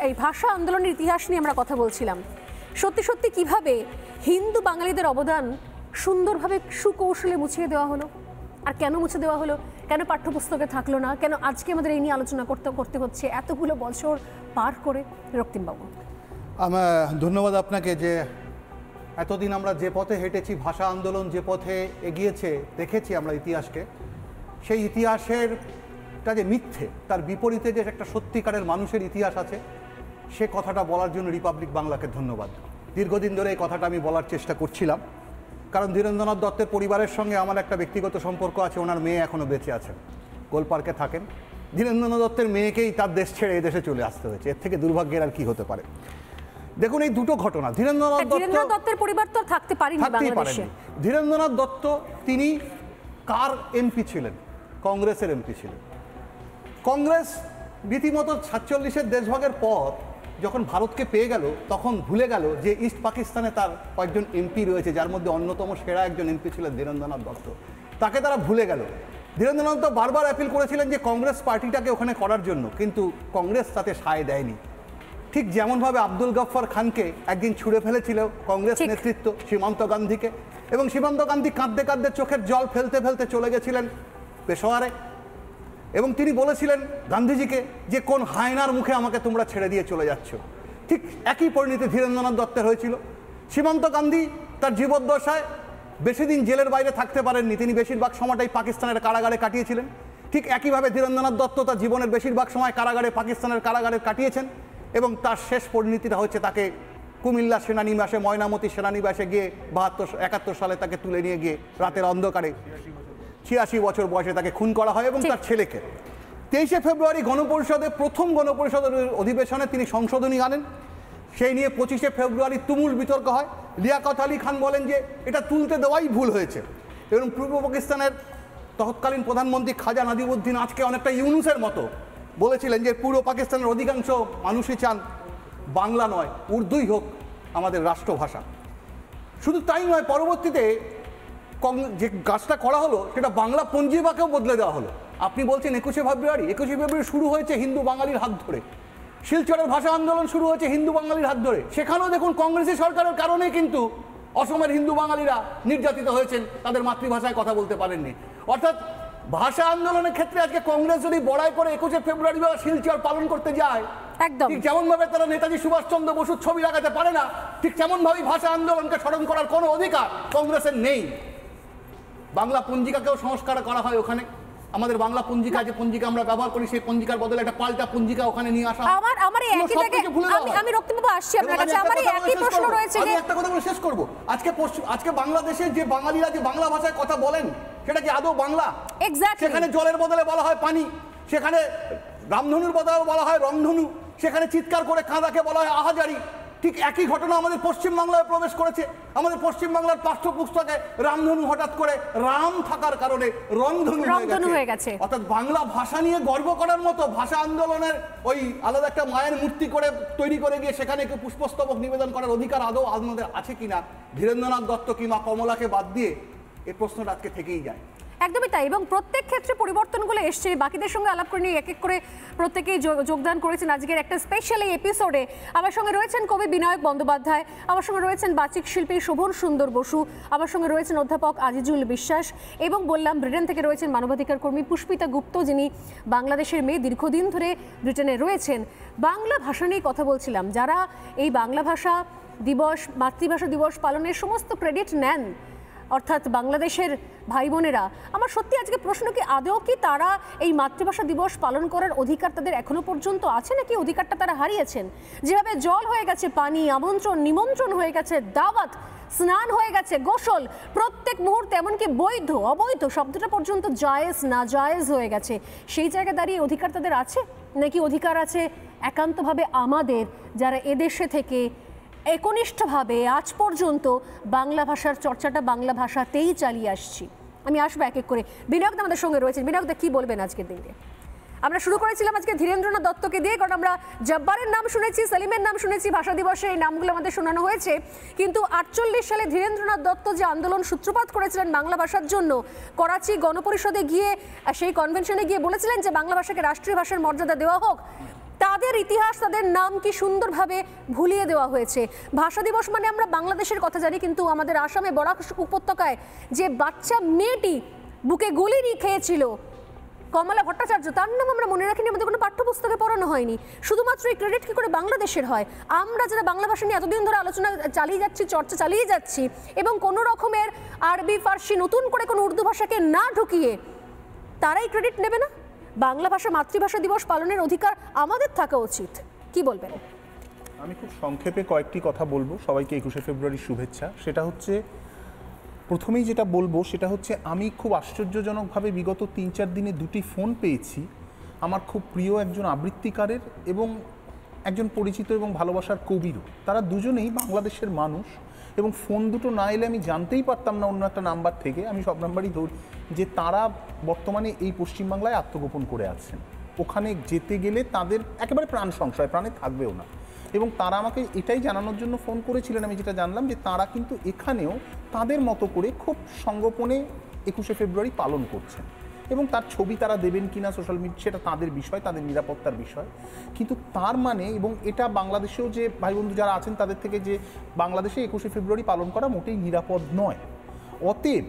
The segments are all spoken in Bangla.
এই ভাষা আন্দোলনের ইতিহাস নিয়ে আমরা কথা বলছিলাম। সত্যি সত্যি কিভাবে হিন্দু বাঙালিদের অবদান সুন্দরভাবে সুকৌশলে মুছিয়ে দেওয়া হলো, আর কেন মুছে দেওয়া হলো, কেন পাঠ্যপুস্তকে থাকলো না, কেন আজকে আমাদের এই নিয়ে আলোচনা করতে হচ্ছে এতগুলো বছর পার করে? রক্তিমবাবু, ধন্যবাদ আপনাকে। যে এতদিন আমরা যে পথে হেঁটেছি, ভাষা আন্দোলন যে পথে এগিয়েছে, দেখেছি আমরা ইতিহাসকে, সেই ইতিহাসেরটা যে মিথ্যে, তার বিপরীতে যে একটা সত্যিকারের মানুষের ইতিহাস আছে, সে কথাটা বলার জন্য রিপাবলিক বাংলাকে ধন্যবাদ। দীর্ঘদিন ধরে এই কথাটা আমি বলার চেষ্টা করছিলাম, কারণ ধীরেন্দ্রনাথ দত্তের পরিবারের সঙ্গে আমার একটা ব্যক্তিগত সম্পর্ক আছে। ওনার মেয়ে এখনও বেঁচে আছেন, গোলপার্কে থাকেন। ধীরেন্দ্রনাথ দত্তের মেয়েকেই তার দেশ ছেড়ে এই দেশে চলে আসতে হয়েছে। এর থেকে দুর্ভাগ্যের আর কি হতে পারে? দেখুন, এই দুটো ঘটনা। ধীরেন্দ্রনাথ দত্তের পরিবার তো থাকতেই পারেনি। ধীরেন্দ্রনাথ দত্ত তিনি কার এমপি ছিলেন? কংগ্রেসের এমপি ছিলেন। কংগ্রেস রীতিমতো 47-এর দেশভাগের পর যখন ভারতকে পেয়ে গেল, তখন ভুলে গেল যে ইস্ট পাকিস্তানে তার কয়েকজন এমপি রয়েছে, যার মধ্যে অন্যতম সেরা একজন এমপি ছিলেন ধীরেন্দ্রনাথ দত্ত। তাকে তারা ভুলে গেল। ধীরেন্দ্রনাথ দত্ত বারবার অ্যাপিল করেছিলেন যে কংগ্রেস পার্টিটাকে ওখানে করার জন্য, কিন্তু কংগ্রেস তাতে সায় দেয়নি। ঠিক যেমনভাবে আব্দুল গফফর খানকে একদিন ছুঁড়ে ফেলেছিল কংগ্রেস নেতৃত্ব সীমান্ত গান্ধীকে, এবং সীমান্ত গান্ধী কাঁদতে কাঁদতে চোখের জল ফেলতে ফেলতে চলে গেছিলেন পেশোয়ারে, এবং তিনি বলেছিলেন গান্ধীজিকে যে কোন হায়নার মুখে আমাকে তোমরা ছেড়ে দিয়ে চলে যাচ্ছ। ঠিক একই পরিণতি ধীরেন্দ্রনাথ দত্তের হয়েছিল। সীমান্ত গান্ধী তার জীবদ্দশায় বেশি দিন জেলের বাইরে থাকতে পারেননি, তিনি বেশিরভাগ সময়টাই পাকিস্তানের কারাগারে কাটিয়েছিলেন। ঠিক একইভাবে ধীরেন্দ্রনাথ দত্ত তার জীবনের বেশিরভাগ সময় পাকিস্তানের কারাগারে কাটিয়েছেন, এবং তার শেষ পরিণতিটা হচ্ছে তাকে কুমিল্লা সেনানিবাসে, ময়নামতি সেনানিবাসে গিয়ে 71 সালে তাকে তুলে নিয়ে গিয়ে রাতের অন্ধকারে 86 বছর বয়সে তাকে খুন করা হয়, এবং তার ছেলেকে 23শে ফেব্রুয়ারি প্রথম গণপরিষদের অধিবেশনে তিনি সংশোধনী আনেন। সেই নিয়ে 25শে ফেব্রুয়ারি তুমুল বিতর্ক হয়। লিয়াকত আলী খান বলেন যে এটা তুলতে দেওয়াই ভুল হয়েছে, এবং পূর্ব পাকিস্তানের তৎকালীন প্রধানমন্ত্রী খাজা নাদিমউদ্দিন আজকে অনেকটা ইউনুসের মতো বলেছিলেন যে পূর্ব পাকিস্তানের অধিকাংশ মানুষই চান বাংলা নয়, উর্দুই হোক আমাদের রাষ্ট্রভাষা। শুধু তাই নয়, পরবর্তীতে যে কাজটা করা হলো সেটা বাংলা পঞ্জিকাকেও বদলে দেওয়া হলো। আপনি বলছেন 21শে ফেব্রুয়ারি শুরু হয়েছে হিন্দু বাঙালির হাত ধরে। শিলচরের ভাষা আন্দোলন শুরু হয়েছে হিন্দু বাঙালির হাত ধরে। সেখানেও দেখুন কংগ্রেসী সরকারের কারণে কিন্তু অসমের হিন্দু বাঙালিরা নির্যাতিত হয়েছেন, তাদের মাতৃভাষায় কথা বলতে পারেননি। অর্থাৎ ভাষা আন্দোলনের ক্ষেত্রে আজকে কংগ্রেস যদি বড়াই করে 21শে ফেব্রুয়ারি বা শিলচর পালন করতে যায়, ঠিক যেমন ভাবে তারা নেতাজি সুভাষচন্দ্র বসুর ছবি লাগাতে পারে না, ঠিক তেমন ভাবে ভাষা আন্দোলনকে স্মরণ করার কোনো অধিকার কংগ্রেসের নেই। বাংলা পঞ্জিকাকেও সংস্কার করা হয় ওখানে। আমাদের বাংলা পঞ্জিকা, যে পঞ্জিকা আমরা ব্যবহার করি, সেই পঞ্জিকার বদলে একটা পাল্টা পঞ্জিকা ওখানে নিয়ে আসা। আমি রক্তিমবাবু আসছি আপনার কাছে, আমার একই প্রশ্ন রয়েছে। আমি একটা কথা বলে শেষ করব। আজকে বাংলাদেশের যে বাঙালিরা যে বাংলা ভাষায় কথা বলেন, সেটা কি আদৌ বাংলা? সেখানে জলের বদলে বলা হয় পানি, সেখানে রামধনুর বদলে বলা হয় রংধনু, সেখানে চিৎকার করে কাঁদাকে বলা হয় আহাজারি। ঠিক একই ঘটনা আমাদের পশ্চিমবাংলায় প্রবেশ করেছে। আমাদের পশ্চিমবাংলার পাঠ্যপুস্তকে রামধনু হঠাৎ করে রাম থাকার কারণে রংধনু হয়ে গেছে। অর্থাৎ বাংলা ভাষা নিয়ে গর্ব করার মতো ভাষা আন্দোলনের ওই আলাদা একটা মায়ের মূর্তি করে তৈরি করে গিয়ে সেখানে একটু পুষ্পস্তবক নিবেদন করার অধিকার আদৌ আমাদের আছে কিনা, ধীরেন্দ্রনাথ দত্ত কিংবা কমলাকে বাদ দিয়ে এই প্রশ্নটা আজকে থেকেই যায়। একদমই তাই, এবং প্রত্যেক ক্ষেত্রে পরিবর্তনগুলো এসছে। বাকিদের সঙ্গে আলাপ করে নিয়ে এক এক করে প্রত্যেকেই যোগদান করেছেন আজকের একটা স্পেশাল এই এপিসোডে। আমার সঙ্গে রয়েছেন কবি বিনায়ক বন্দ্যোপাধ্যায়, আমার সঙ্গে রয়েছেন বাচিক শিল্পী শোভন সুন্দর বসু, আমার সঙ্গে রয়েছেন অধ্যাপক আজিজুল বিশ্বাস, এবং বললাম ব্রিটেন থেকে রয়েছেন মানবাধিকার কর্মী পুষ্পিতা গুপ্ত, যিনি বাংলাদেশের মেয়ে, দীর্ঘদিন ধরে ব্রিটেনে রয়েছেন। বাংলা ভাষা নিয়ে কথা বলছিলাম। যারা এই বাংলা ভাষা দিবস, মাতৃভাষা দিবস পালনের সমস্ত ক্রেডিট নেন, অর্থাৎ বাংলাদেশের ভাই বোনেরা, আমার সত্যি আজকে প্রশ্ন কি আদৌ কি তারা এই মাতৃভাষা দিবস পালন করার অধিকার তাদের এখনো পর্যন্ত আছে, নাকি অধিকারটা তারা হারিয়েছেন? যেভাবে জল হয়ে গেছে পানি, আমন্ত্রণ নিমন্ত্রণ হয়ে গেছে দাওয়াত, স্নান হয়ে গেছে গোসল, প্রত্যেক মুহূর্তে এমনকি বৈধ অবৈধ শব্দটা পর্যন্ত জায়েজ না জায়েজ হয়ে গেছে, সেই জায়গায় দাঁড়িয়ে অধিকার তাদের আছে, নাকি অধিকার আছে একান্তভাবে আমাদের যারা এদেশে থেকে একনিষ্ঠভাবে আজ পর্যন্ত বাংলা ভাষার চর্চাটা বাংলা ভাষাতেই চালিয়ে আসছি? আমি আসবো এক এক করে। বিনায়ক আমাদের সঙ্গে রয়েছেন। বিনায়কদা কি বলবেন আজকের দিনে? আমরা শুরু করেছিলাম আজকে ধীরেন্দ্রনাথ দত্তকে দিয়ে, কারণ আমরা জব্বারের নাম শুনেছি, সেলিমের নাম শুনেছি, ভাষা দিবসে এই নামগুলো আমাদের শোনানো হয়েছে, কিন্তু 48 সালে ধীরেন্দ্রনাথ দত্ত যে আন্দোলন সূত্রপাত করেছিলেন বাংলা ভাষার জন্য, করাচি গণপরিষদে গিয়ে সেই কনভেনশনে গিয়ে বলেছিলেন যে বাংলা ভাষাকে রাষ্ট্রীয় ভাষার মর্যাদা দেওয়া হোক, তাদের ইতিহাস, তাদের নাম কি সুন্দরভাবে ভুলিয়ে দেওয়া হয়েছে। ভাষা দিবস মানে আমরা বাংলাদেশের কথা জানি, কিন্তু আমাদের আসামে বরাক উপত্যকায় যে বাচ্চা মেয়েটি বুকে গুলি খেয়েছিল কমলা ভট্টাচার্য, তার নাম আমরা মনে রাখিনি, আমাদের কোনো পাঠ্যপুস্তকে পড়ানো হয়নি। শুধুমাত্র এই ক্রেডিট কি করে বাংলাদেশের হয়? আমরা যারা বাংলা ভাষা নিয়ে এতদিন ধরে আলোচনা চালিয়ে যাচ্ছি, চর্চা চালিয়ে যাচ্ছি, এবং কোনো রকমের আরবি ফার্সি নতুন করে কোনো উর্দু ভাষাকে না ঢুকিয়ে, তারাই ক্রেডিট নেবে না? বাংলা ভাষা মাতৃভাষা দিবস পালনের অধিকার আমাদের থাকা উচিত। কি বলবেন? আমি খুব সংক্ষেপে কয়েকটি কথা বলবো। সবাইকে 21শে ফেব্রুয়ারির শুভেচ্ছা। সেটা হচ্ছে, প্রথমেই যেটা বলবো সেটা হচ্ছে, আমি খুব আশ্চর্যজনকভাবে বিগত 3-4 দিনে দুটি ফোন পেয়েছি আমার খুব প্রিয় একজন আবৃত্তিকারের এবং একজন পরিচিত এবং ভালোবাসার কবিরও। তারা দুজনেই বাংলাদেশের মানুষ, এবং ফোন দুটো না এলে আমি জানতেই পারতাম না অন্য একটা নাম্বার থেকে, আমি সব নাম্বারই ধরি, যে তারা বর্তমানে এই পশ্চিমবাংলায় আত্মগোপন করে আছেন। ওখানে যেতে গেলে তাদের একেবারে প্রাণ সংশয়, প্রাণে থাকবেও না। এবং তারা আমাকে এটাই জানানোর জন্য ফোন করেছিলেন, আমি যেটা জানলাম, যে তারা কিন্তু এখানেও তাদের মতো করে খুব সংগোপনে 21শে ফেব্রুয়ারি পালন করছেন, এবং তার ছবি তারা দেবেন কিনা সোশ্যাল মিডিয়া সেটা তাদের বিষয়, তাদের নিরাপত্তার বিষয়। কিন্তু তার মানে, এবং এটা বাংলাদেশেও যে ভাই বন্ধু যারা আছেন তাদের থেকে, যে বাংলাদেশে 21শে ফেব্রুয়ারি পালন করা মোটেই নিরাপদ নয়। অতএব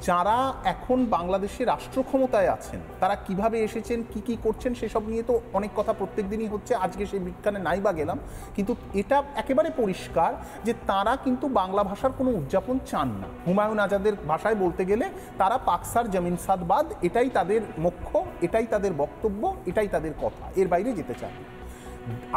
যারা এখন বাংলাদেশের রাষ্ট্র ক্ষমতায় আছেন তারা কিভাবে এসেছেন, কি কি করছেন, সেসব নিয়ে তো অনেক কথা প্রত্যেক দিনই হচ্ছে, আজকে সেই বিজ্ঞানে নাই বা গেলাম। কিন্তু এটা একেবারে পরিষ্কার যে তারা কিন্তু বাংলা ভাষার কোনো উদযাপন চান না। হুমায়ুন আজাদের ভাষায় বলতে গেলে তারা পাকসার জমিন সাদবাদ, এটাই তাদের মুখ্য, এটাই তাদের বক্তব্য, এটাই তাদের কথা, এর বাইরে যেতে চান।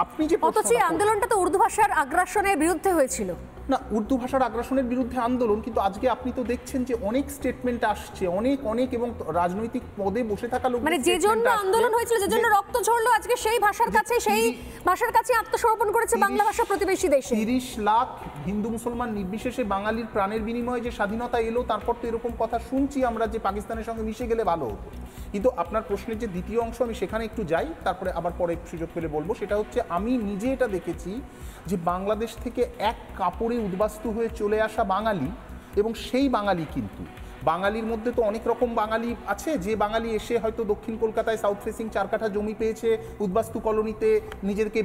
আপনি যে অথচ আন্দোলনটা তো উর্দু ভাষার আগ্রাসনের বিরুদ্ধে হয়েছিল না, উর্দু ভাষার আগ্রাসনের বিরুদ্ধে আন্দোলন, কিন্তু আজকে আপনি তো দেখছেন যে অনেক স্টেটমেন্ট আসছে, অনেক এবং রাজনৈতিক পদে বসে থাকা লোক, মানে যে জন্য আন্দোলন হয়েছিল, যে জন্য রক্ত ঝরলো, আজকে সেই ভাষার কাছে আত্মসমর্পণ করেছে বাংলা ভাষা প্রতিবেশী দেশে। 30 লাখ হিন্দু মুসলমান নির্বিশেষে বাঙালির প্রাণের বিনিময়ে যে স্বাধীনতা এলো, তারপর তো এরকম কথা শুনছি আমরা যে পাকিস্তানের সঙ্গে মিশে গেলে ভালো হতো। কিন্তু আপনার প্রশ্নের যে দ্বিতীয় অংশ, আমি সেখানে একটু যাই, তারপরে আবার পরে সুযোগ পেলে বলবো। সেটা হচ্ছে, আমি নিজে এটা দেখেছি যে বাংলাদেশ থেকে এক কাপড়ে উদ্বাস্তু হয়ে চলে আসা বাঙালি, এবং সেই বাঙালি কিন্তু, বাঙালির মধ্যে তো অনেক রকম বাঙালি আছে, যে বাঙালি এসে হয়তো দক্ষিণ কলকাতায় সাউথ ফেসিং 4 কাঠা জমি পেয়েছে, উদ্বাস্তু কলোনিতে নিজেদেরকে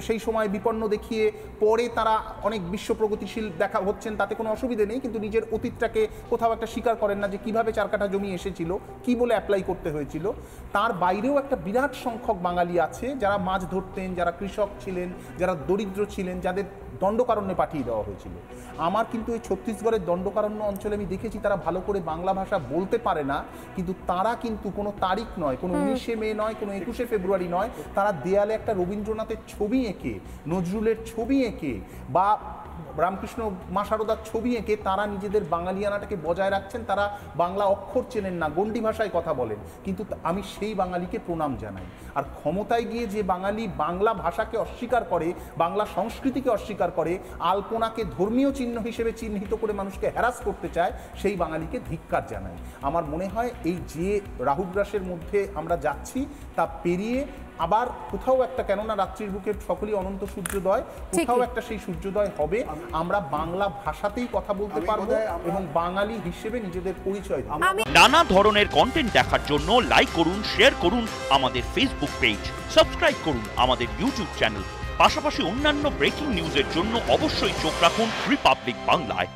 সেই সময় বিপন্ন দেখিয়ে পরে তারা অনেক বিশ্ব প্রগতিশীল দেখা হচ্ছেন, তাতে কোনো অসুবিধে নেই, কিন্তু নিজের অতীতটাকে কোথাও একটা স্বীকার করেন না যে কিভাবে 4 কাঠা জমি এসেছিল, কি বলে অ্যাপ্লাই করতে হয়েছিল। তার বাইরেও একটা বিরাট সংখ্যক বাঙালি আছে যারা মাছ ধরতেন, যারা কৃষক ছিলেন, যারা দরিদ্র ছিলেন, যাদের দণ্ডকারণ্যে পাঠিয়ে দেওয়া হয়েছিল। আমার কিন্তু এই ছত্তিশগড়ের দণ্ডকারণ্য অঞ্চলে আমি দেখেছি তারা ভালো করে বাংলা ভাষা বলতে পারে না, কিন্তু তারা কিন্তু কোনো তারিখ নয়, কোনো 19শে মে নয়, কোনো 21শে ফেব্রুয়ারি নয়, তারা দেয়ালে একটা রবীন্দ্রনাথের ছবি এঁকে, নজরুলের ছবি এঁকে, বা রামকৃষ্ণ মা শারদার ছবি এঁকে তারা নিজেদের বাঙালিয়ানাটাকে বজায় রাখছেন। তারা বাংলা অক্ষর চেনেন না, গন্ডি ভাষায় কথা বলেন, কিন্তু আমি সেই বাঙালিকে প্রণাম জানাই। আর ক্ষমতায় গিয়ে যে বাঙালি বাংলা ভাষাকে অস্বীকার করে, বাংলা সংস্কৃতিকে অস্বীকার করে, আলপনাকে ধর্মীয় চিহ্ন হিসেবে চিহ্নিত করে মানুষকে হ্যারাস করতে চায়, সেই বাঙালিকে ধিক্কার জানাই। আমার মনে হয় এই যে রাহুগ্রাসের মধ্যে আমরা যাচ্ছি তা পেরিয়ে আবার কোথাও একটা, কেননা রাত্রির বুকে সকলেই অনন্ত সূর্যোদয়, কোথাও একটা সেই সূর্যোদয় হবে, আমরা বাংলা ভাষাতেই কথা বলতে পারবো এবং বাঙালি হিসেবে নিজেদের পরিচয় দেব। নানা ধরনের কন্টেন্ট দেখার জন্য লাইক করুন, শেয়ার করুন আমাদের ফেসবুক পেজ, সাবস্ক্রাইব করুন আমাদের ইউটিউব চ্যানেল। পাশাপাশি অন্যান্য ব্রেকিং নিউজের জন্য অবশ্যই চোখ রাখুন রিপাবলিক বাংলায়।